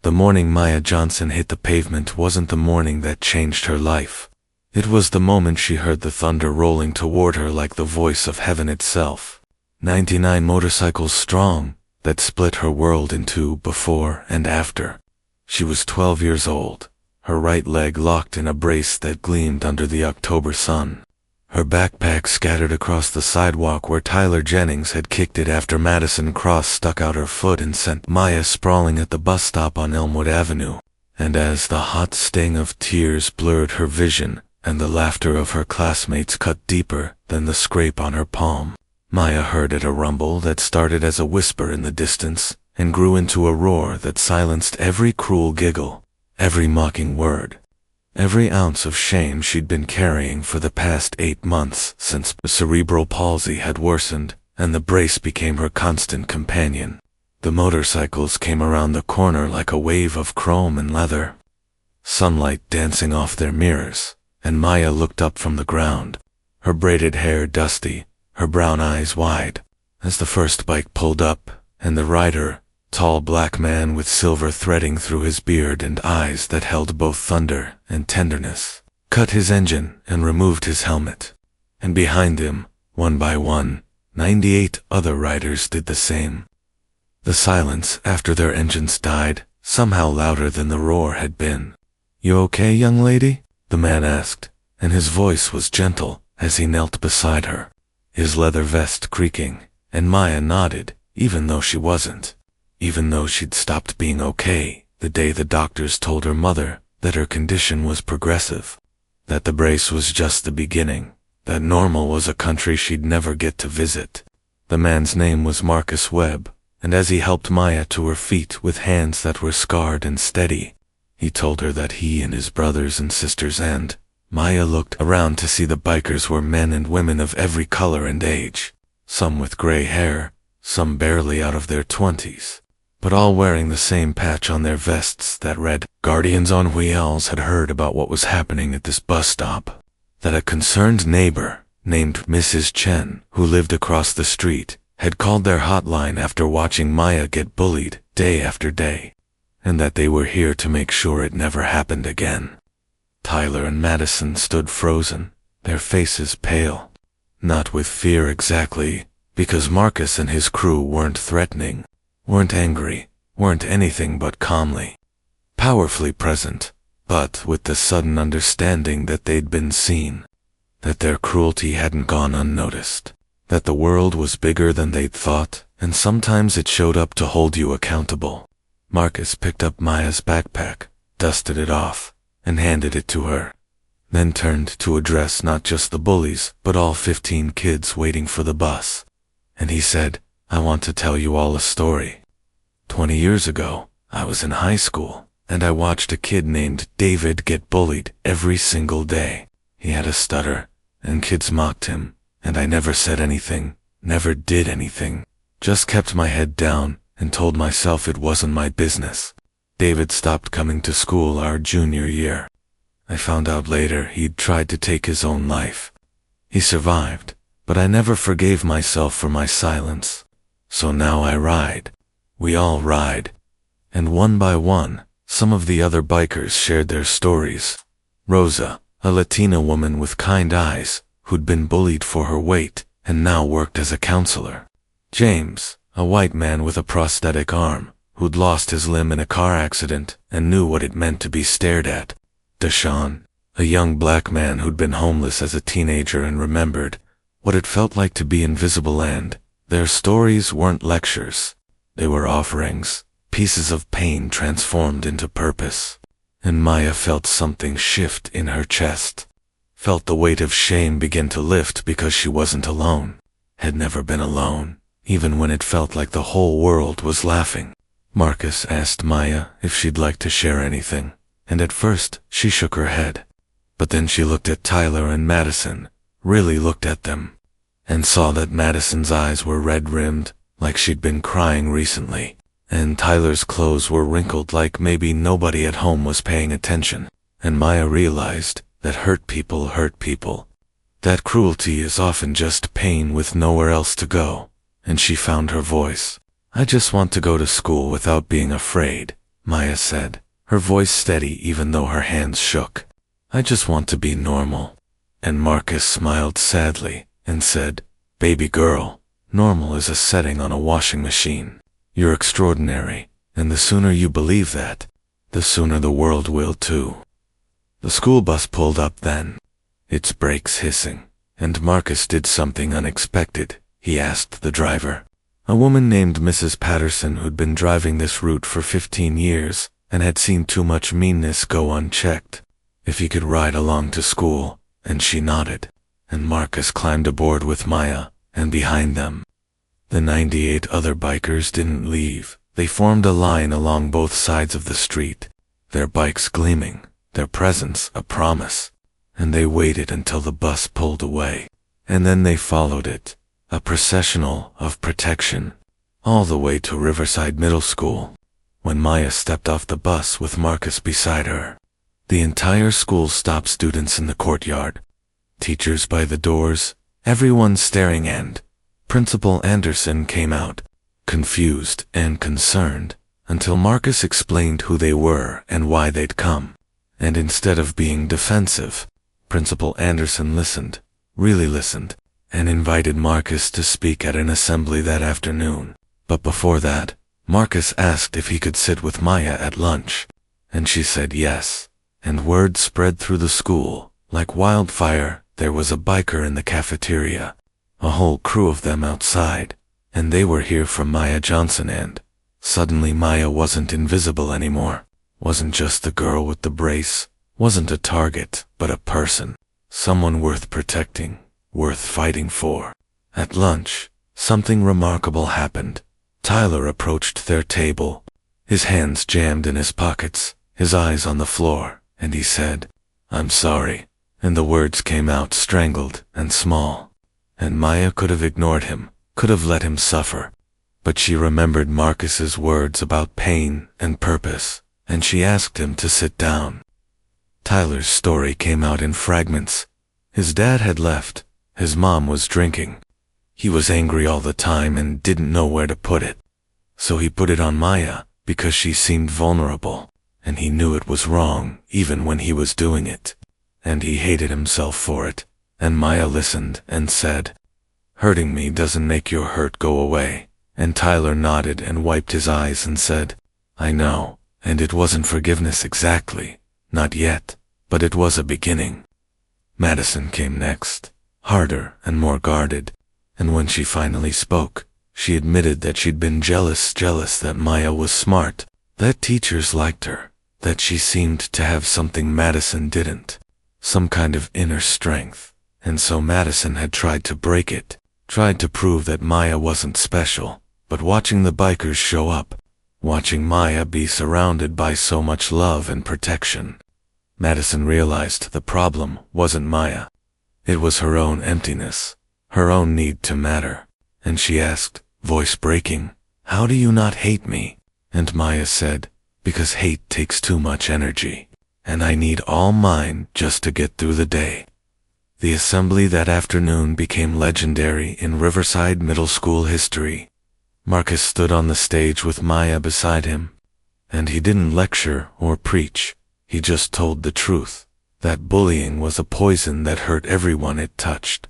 The morning Maya Johnson hit the pavement wasn't the morning that changed her life. It was the moment she heard the thunder rolling toward her like the voice of heaven itself. 99 motorcycles strong, that split her world in two before and after. She was 12 years old, her right leg locked in a brace that gleamed under the October sun. Her backpack scattered across the sidewalk where Tyler Jennings had kicked it after Madison Cross stuck out her foot and sent Maya sprawling at the bus stop on Elmwood Avenue. And as the hot sting of tears blurred her vision, and the laughter of her classmates cut deeper than the scrape on her palm, Maya heard it, a rumble that started as a whisper in the distance and grew into a roar that silenced every cruel giggle, every mocking word, every ounce of shame she'd been carrying for the past 8 months since cerebral palsy had worsened and the brace became her constant companion. The motorcycles came around the corner like a wave of chrome and leather, sunlight dancing off their mirrors, and Maya looked up from the ground, her braided hair dusty, her brown eyes wide, as the first bike pulled up, and the rider, tall black man with silver threading through his beard and eyes that held both thunder and tenderness, cut his engine and removed his helmet. And behind him, one by one, 98 other riders did the same. The silence after their engines died, somehow louder than the roar had been. "You okay, young lady?" the man asked, and his voice was gentle as he knelt beside her, his leather vest creaking, and Maya nodded, even though she wasn't. Even though she'd stopped being okay the day the doctors told her mother that her condition was progressive, that the brace was just the beginning, that normal was a country she'd never get to visit. The man's name was Marcus Webb, and as he helped Maya to her feet with hands that were scarred and steady, he told her that he and his brothers and sisters and Maya looked around to see the bikers were men and women of every color and age, some with gray hair, some barely out of their 20s, but all wearing the same patch on their vests that read, "Guardians on Wheels," had heard about what was happening at this bus stop, that a concerned neighbor named Mrs. Chen, who lived across the street, had called their hotline after watching Maya get bullied day after day, and that they were here to make sure it never happened again. Tyler and Madison stood frozen, their faces pale. Not with fear exactly, because Marcus and his crew weren't threatening, weren't angry, weren't anything but calmly, powerfully present, but with the sudden understanding that they'd been seen, that their cruelty hadn't gone unnoticed, that the world was bigger than they'd thought, and sometimes it showed up to hold you accountable. Marcus picked up Maya's backpack, dusted it off, and handed it to her, then turned to address not just the bullies, but all 15 kids waiting for the bus. And he said, "I want to tell you all a story. 20 years ago, I was in high school, and I watched a kid named David get bullied every single day. He had a stutter, and kids mocked him, and I never said anything, never did anything, just kept my head down and told myself it wasn't my business. David stopped coming to school our junior year. I found out later he'd tried to take his own life. He survived, but I never forgave myself for my silence. So now I ride. We all ride." And one by one, some of the other bikers shared their stories. Rosa, a Latina woman with kind eyes, who'd been bullied for her weight and now worked as a counselor. James, a white man with a prosthetic arm, who'd lost his limb in a car accident and knew what it meant to be stared at. Deshaun, a young black man who'd been homeless as a teenager and remembered what it felt like to be invisible, and their stories weren't lectures. They were offerings, pieces of pain transformed into purpose. And Maya felt something shift in her chest, felt the weight of shame begin to lift because she wasn't alone, had never been alone, even when it felt like the whole world was laughing. Marcus asked Maya if she'd like to share anything, and at first she shook her head. But then she looked at Tyler and Madison, really looked at them, and saw that Madison's eyes were red-rimmed, like she'd been crying recently, and Tyler's clothes were wrinkled like maybe nobody at home was paying attention. And Maya realized that hurt people hurt people. That cruelty is often just pain with nowhere else to go, and she found her voice. "I just want to go to school without being afraid," Maya said, her voice steady even though her hands shook. I just want to be normal. And Marcus smiled sadly and said, baby girl, normal is a setting on a washing machine. You're extraordinary, and the sooner you believe that, the sooner the world will too. The school bus pulled up then, its brakes hissing, and Marcus did something unexpected. He asked the driver, a woman named Mrs. Patterson who'd been driving this route for 15 years and had seen too much meanness go unchecked, if he could ride along to school, and she nodded, and Marcus climbed aboard with Maya, and behind them, the 98 other bikers didn't leave. They formed a line along both sides of the street, their bikes gleaming, their presence a promise, and they waited until the bus pulled away, and then they followed it, a processional of protection, all the way to Riverside Middle School. When Maya stepped off the bus with Marcus beside her, the entire school stopped, students in the courtyard, teachers by the doors, everyone staring, and Principal Anderson came out, confused and concerned, until Marcus explained who they were and why they'd come. And instead of being defensive, Principal Anderson listened, really listened, and invited Marcus to speak at an assembly that afternoon. But before that, Marcus asked if he could sit with Maya at lunch, and she said yes, and word spread through the school like wildfire. There was a biker in the cafeteria, a whole crew of them outside, and they were here from Maya Johnson, and suddenly Maya wasn't invisible anymore, wasn't just the girl with the brace, wasn't a target, but a person, someone worth protecting, worth fighting for. At lunch, something remarkable happened. Tyler approached their table, his hands jammed in his pockets, his eyes on the floor, and he said, I'm sorry, and the words came out strangled and small. And Maya could have ignored him, could have let him suffer, but she remembered Marcus's words about pain and purpose, and she asked him to sit down. Tyler's story came out in fragments. His dad had left, his mom was drinking. He was angry all the time and didn't know where to put it. So he put it on Maya, because she seemed vulnerable, and he knew it was wrong even when he was doing it. And he hated himself for it. And Maya listened and said, hurting me doesn't make your hurt go away. And Tyler nodded and wiped his eyes and said, I know, and it wasn't forgiveness exactly, not yet, but it was a beginning. Madison came next, harder and more guarded, and when she finally spoke, she admitted that she'd been jealous that Maya was smart, that teachers liked her, that she seemed to have something Madison didn't, some kind of inner strength. And so Madison had tried to break it, tried to prove that Maya wasn't special. But watching the bikers show up, watching Maya be surrounded by so much love and protection, Madison realized the problem wasn't Maya. It was her own emptiness, her own need to matter. And she asked, voice breaking, how do you not hate me? And Maya said, because hate takes too much energy, and I need all mine just to get through the day. The assembly that afternoon became legendary in Riverside Middle School history. Marcus stood on the stage with Maya beside him, and he didn't lecture or preach, he just told the truth, that bullying was a poison that hurt everyone it touched,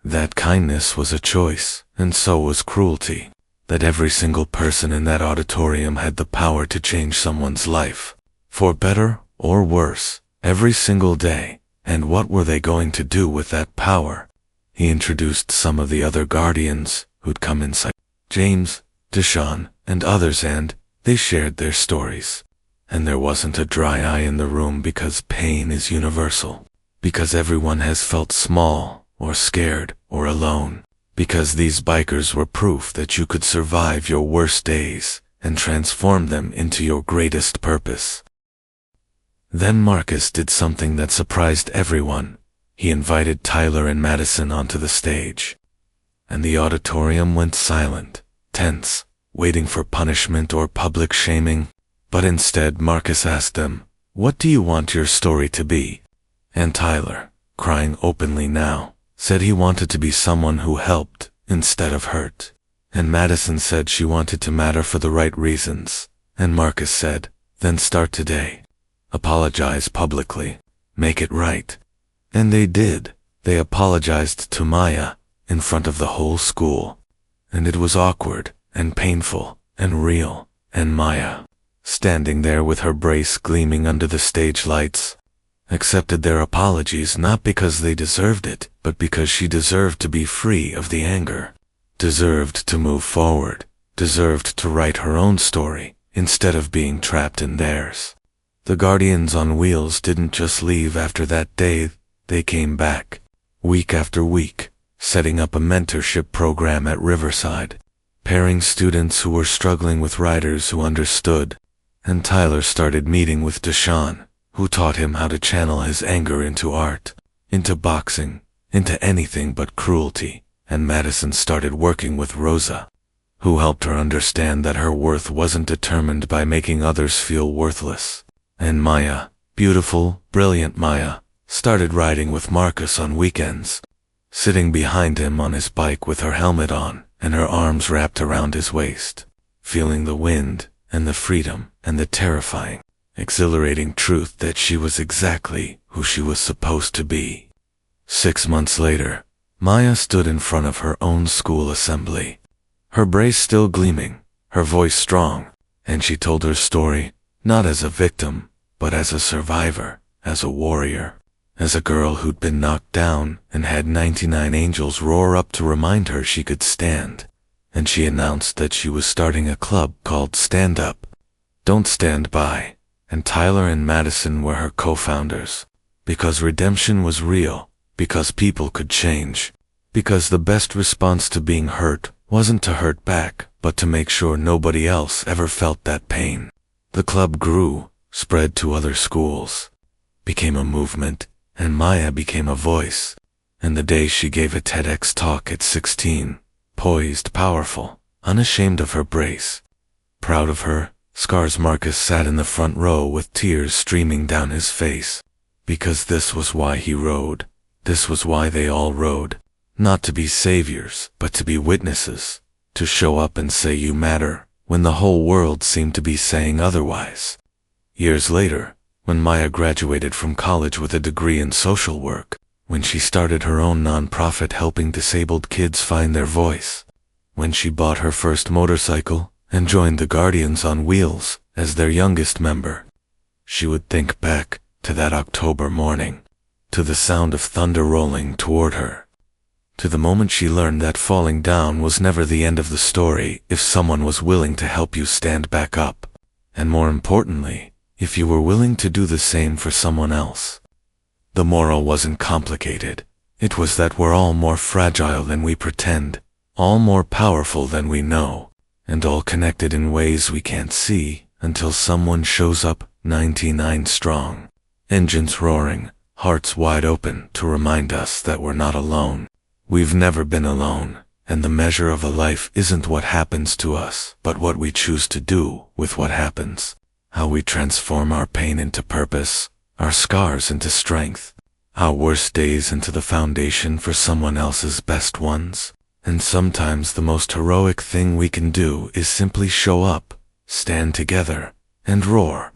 that kindness was a choice, and so was cruelty, that every single person in that auditorium had the power to change someone's life, for better or worse, every single day. And what were they going to do with that power? He introduced some of the other guardians who'd come inside, James, Deshaun, and others, and they shared their stories. And there wasn't a dry eye in the room, because pain is universal, because everyone has felt small or scared or alone, because these bikers were proof that you could survive your worst days and transform them into your greatest purpose. Then Marcus did something that surprised everyone. He invited Tyler and Madison onto the stage. And the auditorium went silent, tense, waiting for punishment or public shaming. But instead Marcus asked them, what do you want your story to be? And Tyler, crying openly now, said he wanted to be someone who helped instead of hurt. And Madison said she wanted to matter for the right reasons. And Marcus said, Then start today. Apologize publicly. Make it right. And they did. They apologized to Maya in front of the whole school. And it was awkward and painful and real. And Maya, standing there with her brace gleaming under the stage lights, accepted their apologies not because they deserved it, but because she deserved to be free of the anger, deserved to move forward, deserved to write her own story instead of being trapped in theirs. The Guardians on Wheels didn't just leave after that day, they came back, week after week, setting up a mentorship program at Riverside, pairing students who were struggling with writers who understood, and Tyler started meeting with Deshaun, who taught him how to channel his anger into art, into boxing, into anything but cruelty, and Madison started working with Rosa, who helped her understand that her worth wasn't determined by making others feel worthless. And Maya, beautiful, brilliant Maya, started riding with Marcus on weekends, sitting behind him on his bike with her helmet on and her arms wrapped around his waist, feeling the wind and the freedom and the terrifying, exhilarating truth that she was exactly who she was supposed to be. 6 months later, Maya stood in front of her own school assembly, her brace still gleaming, her voice strong, and she told her story, not as a victim, but as a survivor, as a warrior, as a girl who'd been knocked down and had 99 angels roar up to remind her she could stand. And she announced that she was starting a club called Stand Up, Don't Stand By, and Tyler and Madison were her co-founders, because redemption was real, because people could change, because the best response to being hurt wasn't to hurt back, but to make sure nobody else ever felt that pain. The club grew, spread to other schools, became a movement, and Maya became a voice. And the day she gave a TEDx talk at 16, poised, powerful, unashamed of her brace, proud of her, Scars Marcus sat in the front row with tears streaming down his face, because this was why he rode, this was why they all rode, not to be saviors, but to be witnesses, to show up and say you matter, when the whole world seemed to be saying otherwise. Years later, when Maya graduated from college with a degree in social work, when she started her own nonprofit helping disabled kids find their voice, when she bought her first motorcycle and joined the Guardians on Wheels as their youngest member, she would think back to that October morning, to the sound of thunder rolling toward her, to the moment she learned that falling down was never the end of the story if someone was willing to help you stand back up, and more importantly, if you were willing to do the same for someone else. The moral wasn't complicated. It was that we're all more fragile than we pretend, all more powerful than we know, and all connected in ways we can't see until someone shows up 99 strong, engines roaring, hearts wide open to remind us that we're not alone. We've never been alone, and the measure of a life isn't what happens to us, but what we choose to do with what happens, how we transform our pain into purpose, our scars into strength, our worst days into the foundation for someone else's best ones. And sometimes the most heroic thing we can do is simply show up, stand together, and roar.